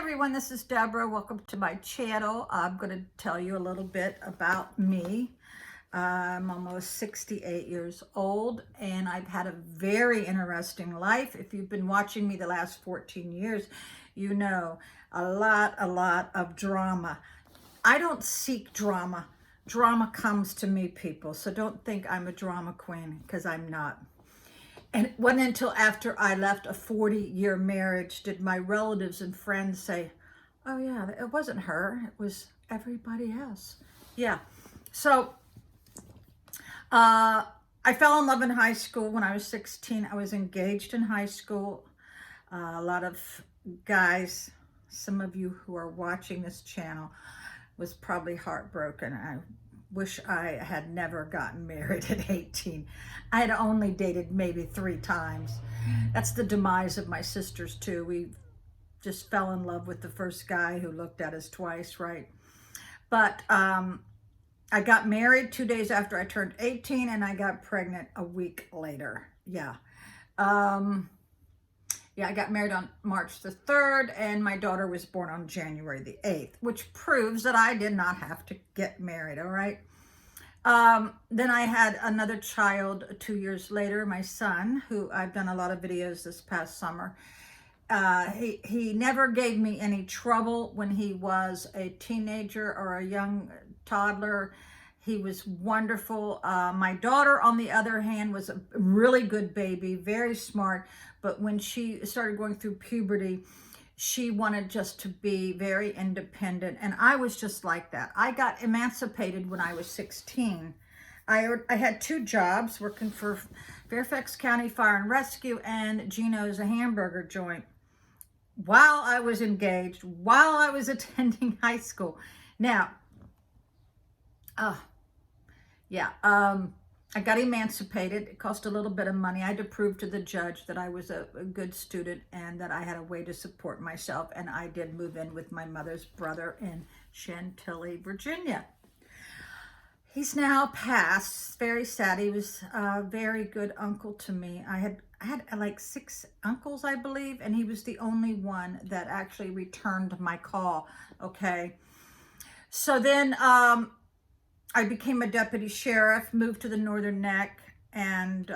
everyone, this is Deborah. Welcome to my channel. I'm going to tell you a little bit about me. I'm almost 68 years old and I've had a very interesting life. If you've been watching me the last 14 years, you know a lot of drama. I don't seek drama. Drama comes to me, people. So don't think I'm a drama queen, because I'm not. And it wasn't until after I left a 40-year marriage did my relatives and friends say, oh yeah, it wasn't her, it was everybody else. Yeah. So I fell in love in high school when I was 16. I was engaged in high school. A lot of guys, some of you who are watching this channel, was probably heartbroken. I wish I had never gotten married at 18. I had only dated maybe 3 times. That's the demise of my sisters too. We just fell in love with the first guy who looked at us twice, right? But I got married 2 days after I turned 18 and I got pregnant a week later. Yeah. Yeah, I got married on March the 3rd and my daughter was born on January the 8th, which proves that I did not have to get married, all right? Then I had another child 2 years later, my son, who I've done a lot of videos this past summer. He never gave me any trouble when he was a teenager or a young toddler. He was wonderful. My daughter, on the other hand, was a really good baby, very smart. But when she started going through puberty, she wanted just to be very independent. And I was just like that. I got emancipated when I was 16. I had 2 jobs, working for Fairfax County Fire and Rescue and Gino's, a hamburger joint, while I was engaged, while I was attending high school. Now, I got emancipated. It cost a little bit of money. I had to prove to the judge that I was a good student and that I had a way to support myself. And I did move in with my mother's brother in Chantilly, Virginia. He's now passed. Very sad. He was a very good uncle to me. I had like 6 uncles, I believe, and he was the only one that actually returned my call. Okay. So then, I became a deputy sheriff, moved to the Northern Neck, and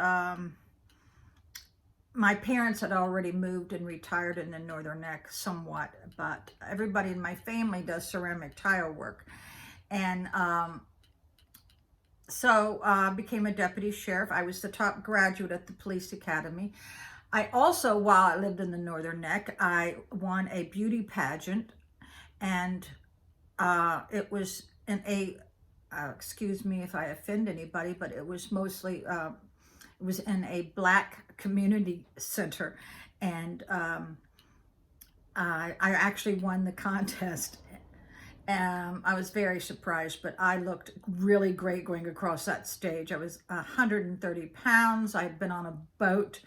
my parents had already moved and retired in the Northern Neck somewhat, but everybody in my family does ceramic tile work. And so I became a deputy sheriff. I was the top graduate at the police academy. I also, while I lived in the Northern Neck, I won a beauty pageant, and it was in a excuse me if I offend anybody, but it was mostly, it was in a Black community center. And I actually won the contest. I was very surprised, but I looked really great going across that stage. I was 130 pounds. I had been on a boat.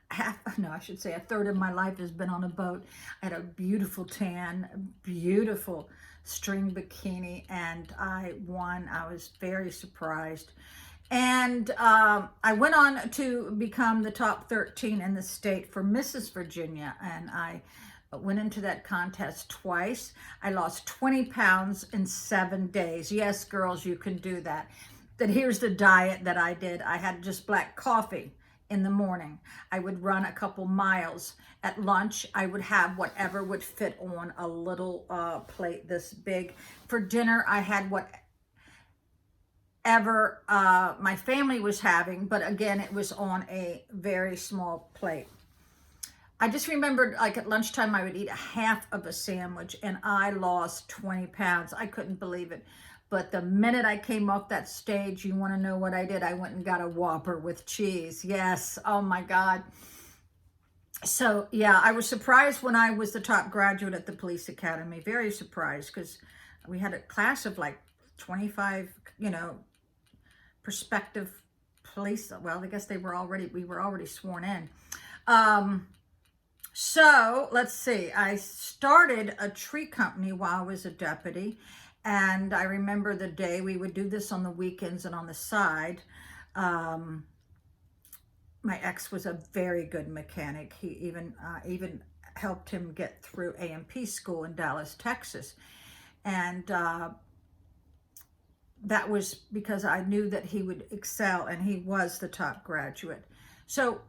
I should say a third of my life has been on a boat. I had a beautiful tan, beautiful string bikini, and I won. I was very surprised. And I went on to become the top 13 in the state for Mrs. Virginia, and I went into that contest twice. I lost 20 pounds in 7 days. Yes, girls, you can do that. Then here's the diet that I did. I had just black coffee in the morning. I would run a couple miles. At lunch, I would have whatever would fit on a little plate this big. For dinner, I had whatever my family was having, but again, it was on a very small plate. I just remembered, like at lunchtime, I would eat a half of a sandwich, and I lost 20 pounds. I couldn't believe it. But the minute I came off that stage, you want to know what I did? I went and got a Whopper with cheese. Yes. Oh my God. So yeah, I was surprised when I was the top graduate at the police academy. Very surprised, because we had a class of like 25, prospective police. Well, I guess we were already sworn in. So let's see. I started a tree company while I was a deputy. And I remember the day we would do this on the weekends and on the side. My ex was a very good mechanic. He even helped him get through A&P school in Dallas, Texas. And that was because I knew that he would excel, and he was the top graduate. So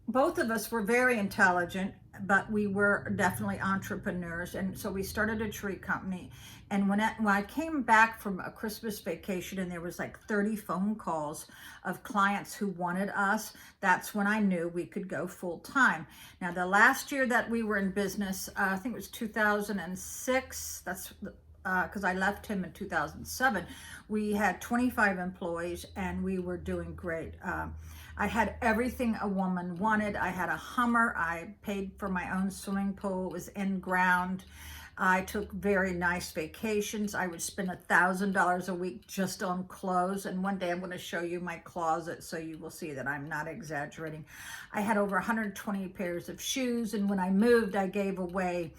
both of us were very intelligent, but we were definitely entrepreneurs. And so we started a tree company. And when I came back from a Christmas vacation and there was like 30 phone calls of clients who wanted us, that's when I knew we could go full time. Now, the last year that we were in business, I think it was 2006, that's because I left him in 2007, we had 25 employees and we were doing great. I had everything a woman wanted. I had a Hummer. I paid for my own swimming pool. It was in ground. I took very nice vacations. I would spend $1,000 a week just on clothes. And one day I'm going to show you my closet so you will see that I'm not exaggerating. I had over 120 pairs of shoes. And when I moved, I gave away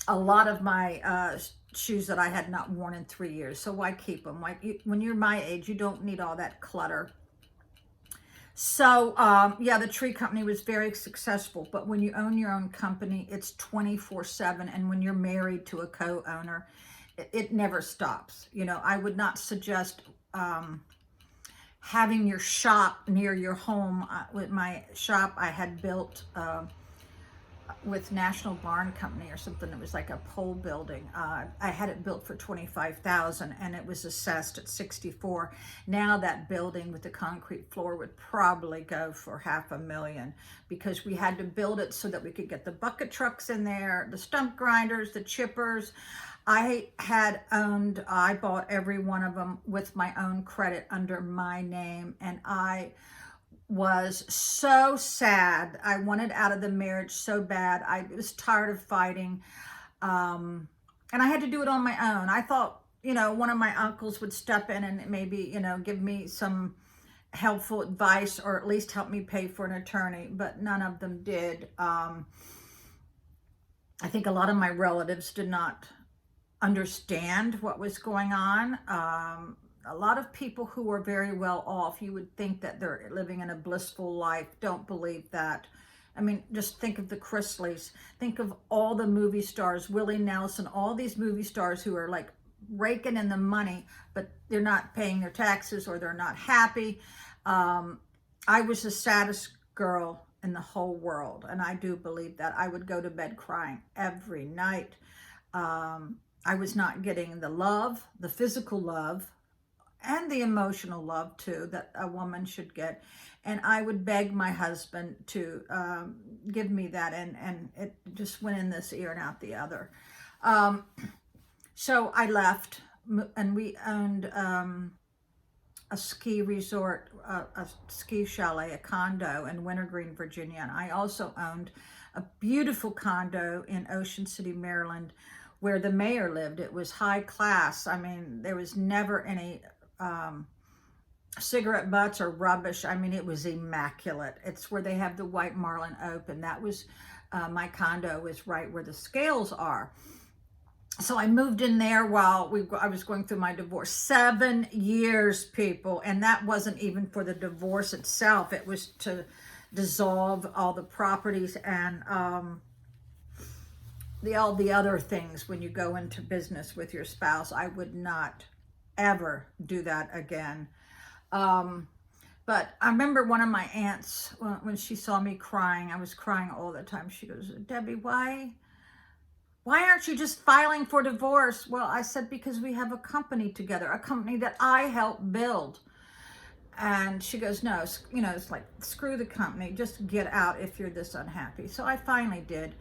a lot of my shoes that I had not worn in 3 years. So why keep them? When you're my age, you don't need all that clutter. So, yeah, the tree company was very successful, but when you own your own company, it's 24/7. And when you're married to a co-owner, it never stops. You know, I would not suggest having your shop near your home. With my shop, I had built with National Barn Company or something. It was like a pole building. I had it built for $25,000 and it was assessed at $64,000. Now that building with the concrete floor would probably go for $500,000 because we had to build it so that we could get the bucket trucks in there, the stump grinders, the chippers. I bought every one of them with my own credit under my name, and I was so sad. I wanted out of the marriage so bad. I was tired of fighting. And I had to do it on my own. I thought, you know, one of my uncles would step in and maybe, you know, give me some helpful advice or at least help me pay for an attorney, but none of them did. I think a lot of my relatives did not understand what was going on. A lot of people who are very well off, you would think that they're living in a blissful life. Don't believe that. I mean, just think of the Chrisleys. Think of all the movie stars, Willie Nelson, all these movie stars who are like raking in the money, but they're not paying their taxes or they're not happy. I was the saddest girl in the whole world, and I do believe that. I would go to bed crying every night. I was not getting the love, the physical love, and the emotional love too that a woman should get. And I would beg my husband to give me that, and it just went in this ear and out the other. So I left, and we owned a ski resort, a ski chalet, a condo in Wintergreen, Virginia. And I also owned a beautiful condo in Ocean City, Maryland, where the mayor lived. It was high class. I mean, there was never any cigarette butts or rubbish. I mean, it was immaculate. It's where they have the white marlin open. That was my condo was right where the scales are. So I moved in there while I was going through my divorce. 7 years, people, and that wasn't even for the divorce itself. It was to dissolve all the properties and all the other things when you go into business with your spouse. I would not ever do that again. But I remember one of my aunts, when she saw me crying, I was crying all the time. She goes, Debbie, why aren't you just filing for divorce? Well, I said, because we have a company together, a company that I helped build. And she goes, no, you know, it's like, screw the company, just get out if you're this unhappy. So I finally did.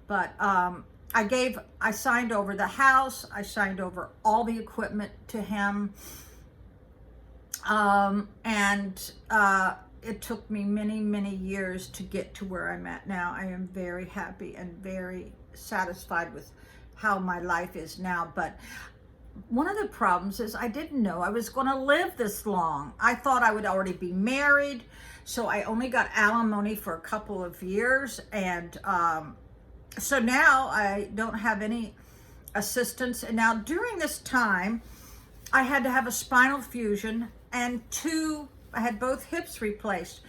But I signed over the house. I signed over all the equipment to him. It took me many, many years to get to where I'm at now. I am very happy and very satisfied with how my life is now. But one of the problems is I didn't know I was going to live this long. I thought I would already be married. So I only got alimony for a couple of years. And so now I don't have any assistance. And now during this time, I had to have a spinal fusion and I had both hips replaced.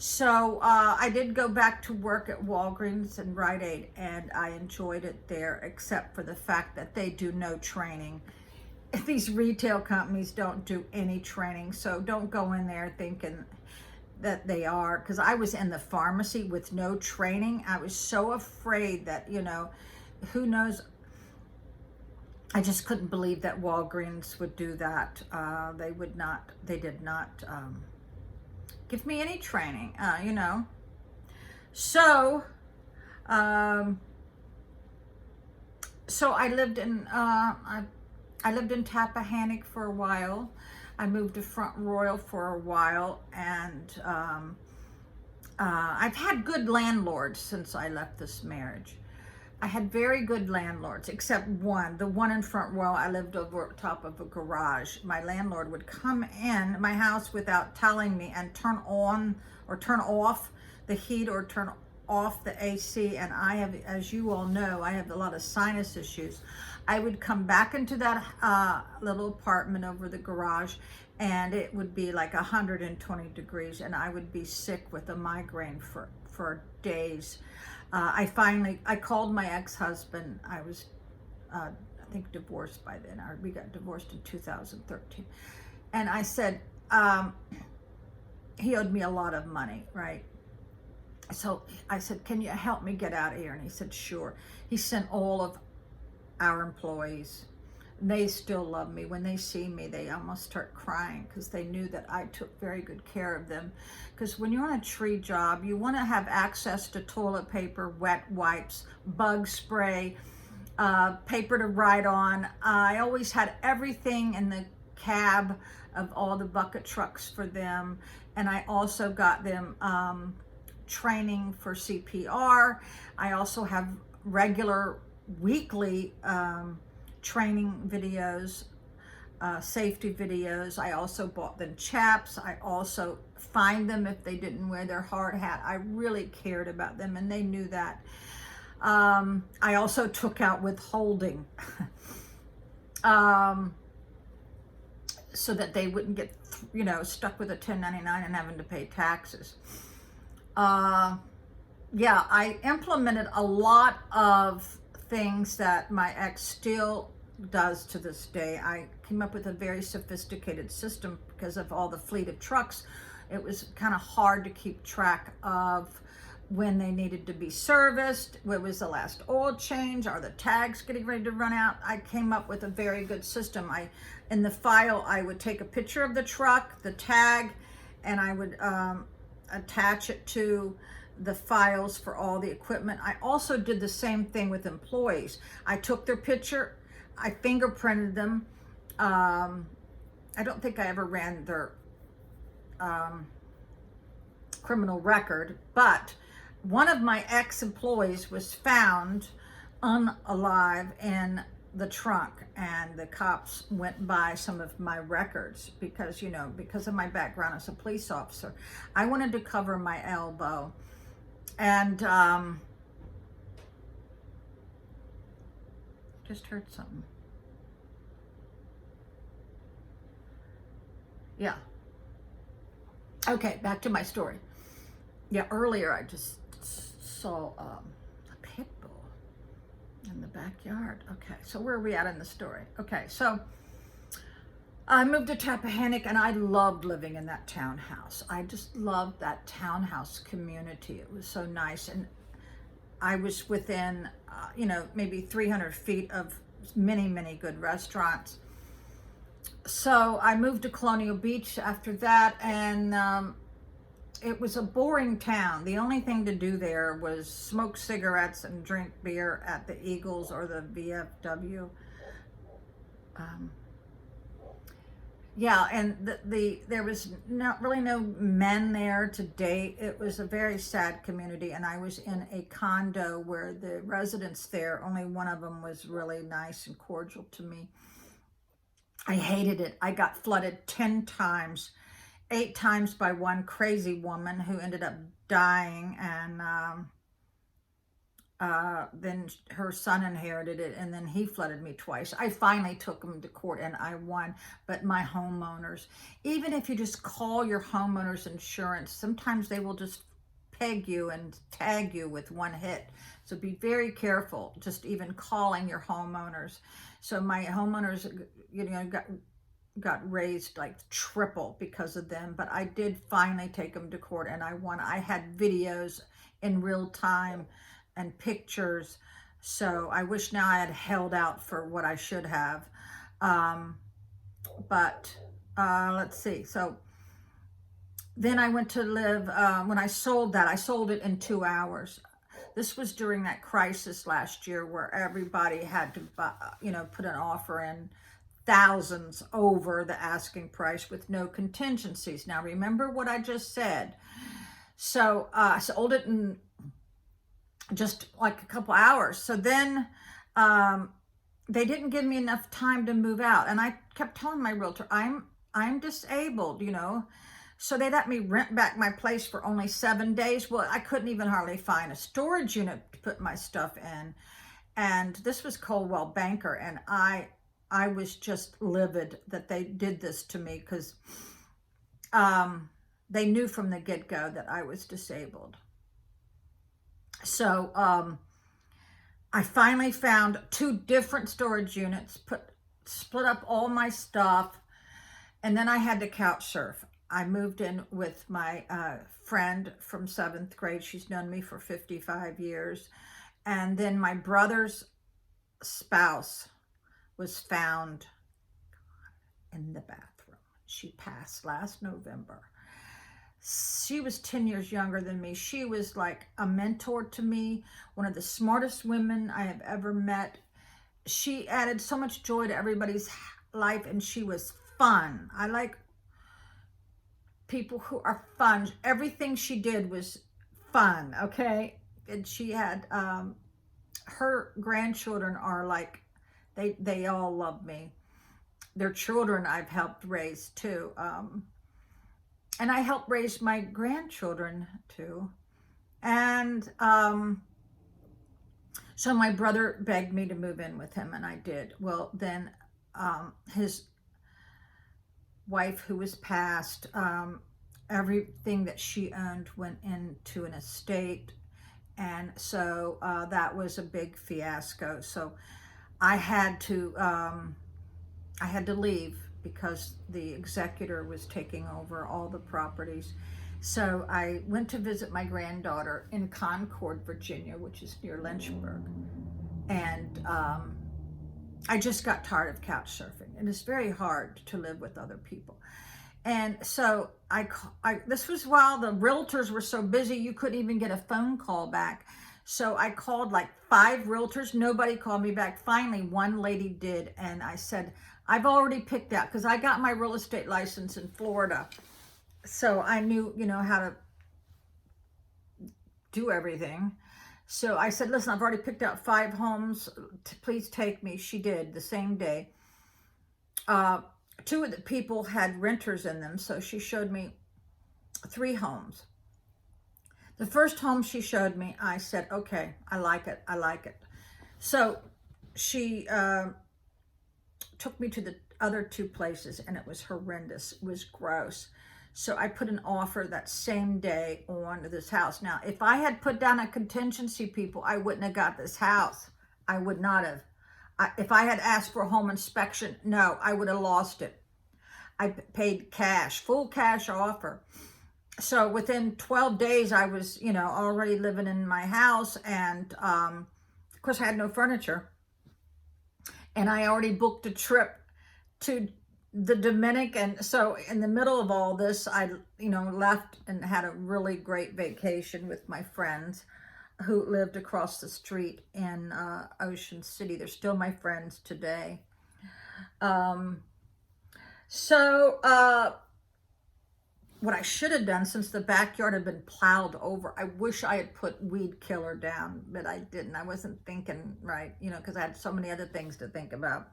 So I did go back to work at Walgreens and Rite Aid, and I enjoyed it there, except for the fact that they do no training. These retail companies don't do any training, so don't go in there thinking that they are, because I was in the pharmacy with no training. I was so afraid that, you know, who knows, I just couldn't believe that Walgreens would do that. They did not give me any training, you know. So, so I lived in, I lived in Tappahannock for a while. I moved to Front Royal for a while, and I've had good landlords since I left this marriage. I had very good landlords, except one. The one in Front Royal, I lived over top of a garage. My landlord would come in my house without telling me and turn on or turn off the heat or turn off the AC. And I have, as you all know, I have a lot of sinus issues. I would come back into that little apartment over the garage, and it would be like 120 degrees, and I would be sick with a migraine for days. I called my ex-husband. I was, I think, divorced by then. We got divorced in 2013. And I said, he owed me a lot of money, right? So I said, can you help me get out of here? And he said, sure. He sent all of our employees. They still love me. When they see me, they almost start crying because they knew that I took very good care of them. Because when you're on a tree job, you want to have access to toilet paper, wet wipes, bug spray, paper to write on. I always had everything in the cab of all the bucket trucks for them. And I also got them training for CPR. I also have regular weekly training videos, safety videos. I also bought them chaps. I also fined them if they didn't wear their hard hat. I really cared about them, and they knew that. I also took out withholding so that they wouldn't get, you know, stuck with a 1099 and having to pay taxes. Yeah, I implemented a lot of things that my ex still does to this day. I came up with a very sophisticated system because of all the fleet of trucks. It was kind of hard to keep track of when they needed to be serviced, when was the last oil change, are the tags getting ready to run out. I came up with a very good system. In the file, I would take a picture of the truck, the tag, and I would attach it to the files for all the equipment. I also did the same thing with employees. I took their picture, I fingerprinted them. I don't think I ever ran their criminal record, but one of my ex-employees was found unalive in the trunk, and the cops went by some of my records because, you know, because of my background as a police officer. I wanted to cover my elbow. And just heard something. Yeah. Okay, back to my story. Yeah, earlier I just saw a pit bull in the backyard. Okay, so where are we at in the story? Okay, so I moved to Tappahannock, and I loved living in that townhouse. I just loved that townhouse community. It was so nice. And I was within, you know, maybe 300 feet of many, many good restaurants. So I moved to Colonial Beach after that, and it was a boring town. The only thing to do there was smoke cigarettes and drink beer at the Eagles or the VFW. Yeah, and there was not really no men there to date. It was a very sad community, and I was in a condo where the residents there, only one of them was really nice and cordial to me. I hated it. I got flooded 10 times, 8 times by one crazy woman who ended up dying, and then her son inherited it, and then he flooded me twice. I finally took him to court and I won. But my homeowners, even if you just call your homeowners insurance, sometimes they will just peg you and tag you with one hit. So be very careful just even calling your homeowners. So my homeowners, got raised like triple because of them, but I did finally take them to court and I won. I had videos in real time and pictures, so I wish now I had held out for what I should have. But let's see. So then I went to live, when I sold that, I sold it in 2 hours. This was during that crisis last year where everybody had to, put an offer in thousands over the asking price with no contingencies. Now, remember what I just said. So I sold it in just like a couple hours. So then they didn't give me enough time to move out. And I kept telling my realtor, I'm disabled, So they let me rent back my place for only 7 days. Well, I couldn't even hardly find a storage unit to put my stuff in. And this was Coldwell Banker. And I was just livid that they did this to me, because they knew from the get-go that I was disabled. So I finally found 2 different storage units, split up all my stuff, and then I had to couch surf. I moved in with my friend from 7th grade. She's known me for 55 years. And then my brother's spouse was found in the bathroom. She passed last November. She was 10 years younger than me. She was like a mentor to me, one of the smartest women I have ever met. She added so much joy to everybody's life, and she was fun. I like people who are fun. Everything she did was fun, okay? And she had, her grandchildren are like, they all love me. Their children I've helped raise too. And I helped raise my grandchildren too. And so my brother begged me to move in with him, and I did. Well, then his wife, who was passed, everything that she owned went into an estate. And so that was a big fiasco. So I had to leave, because the executor was taking over all the properties. So I went to visit my granddaughter in Concord, Virginia, which is near Lynchburg. And I just got tired of couch surfing. And it's very hard to live with other people. And so this was while the realtors were so busy, you couldn't even get a phone call back. So I called like 5 realtors. Nobody called me back. Finally, one lady did. And I said, I've already picked out, because I got my real estate license in Florida. So I knew, how to do everything. So I said, listen, I've already picked out 5 homes. Please take me. She did the same day. 2 of the people had renters in them. So she showed me 3 homes. The first home she showed me, I said, okay, I like it. I like it. So she took me to the other 2 places, and it was horrendous. It was gross. So I put an offer that same day on this house. Now, if I had put down a contingency, people, I wouldn't have got this house. I would not have. If I had asked for a home inspection, no, I would have lost it. I paid cash, full cash offer. So within 12 days, I was, already living in my house. And of course, I had no furniture. And I already booked a trip to the Dominican. So in the middle of all this, I, left and had a really great vacation with my friends who lived across the street in Ocean City. They're still my friends today. What I should have done, since the backyard had been plowed over, I wish I had put weed killer down, but I didn't. I wasn't thinking right, because I had so many other things to think about.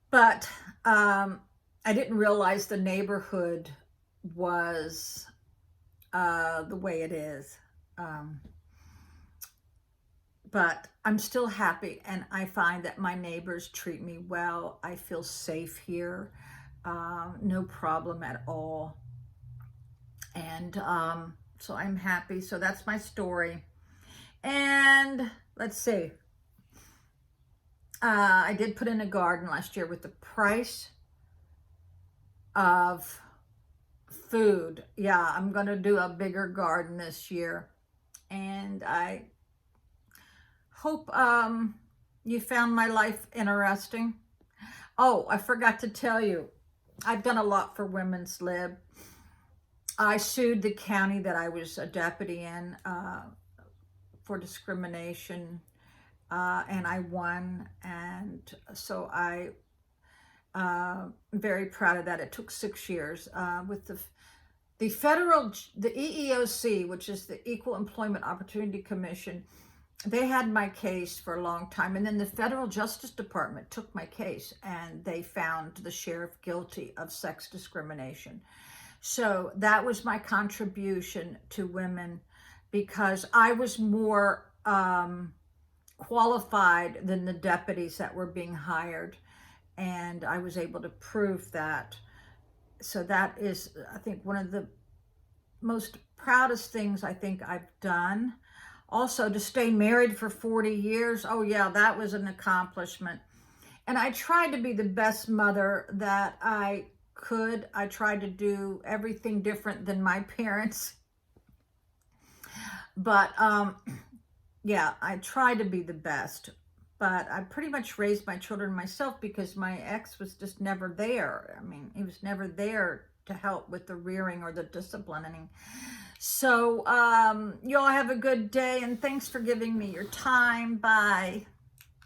But I didn't realize the neighborhood was the way it is. but I'm still happy, and I find that my neighbors treat me well. I feel safe here, no problem at all. And so I'm happy. So that's my story. And let's see. I did put in a garden last year. With the price of food, yeah, I'm going to do a bigger garden this year. And I hope you found my life interesting. Oh, I forgot to tell you, I've done a lot for Women's Lib. I sued the county that I was a deputy in for discrimination, and I won. And so I'm very proud of that. It took 6 years with the EEOC, which is the Equal Employment Opportunity Commission. They had my case for a long time, and then the Federal Justice Department took my case, and they found the sheriff guilty of sex discrimination. So that was my contribution to women, because I was more qualified than the deputies that were being hired, and I was able to prove that. So that is, I think, one of the most proudest things I think I've done. Also, to stay married for 40 years, oh yeah, that was an accomplishment. And I tried to be the best mother that I could. I tried to do everything different than my parents. But yeah, I tried to be the best. But I pretty much raised my children myself, because my ex was just never there. I mean, he was never there to help with the rearing or the disciplining. So y'all have a good day, and thanks for giving me your time. Bye.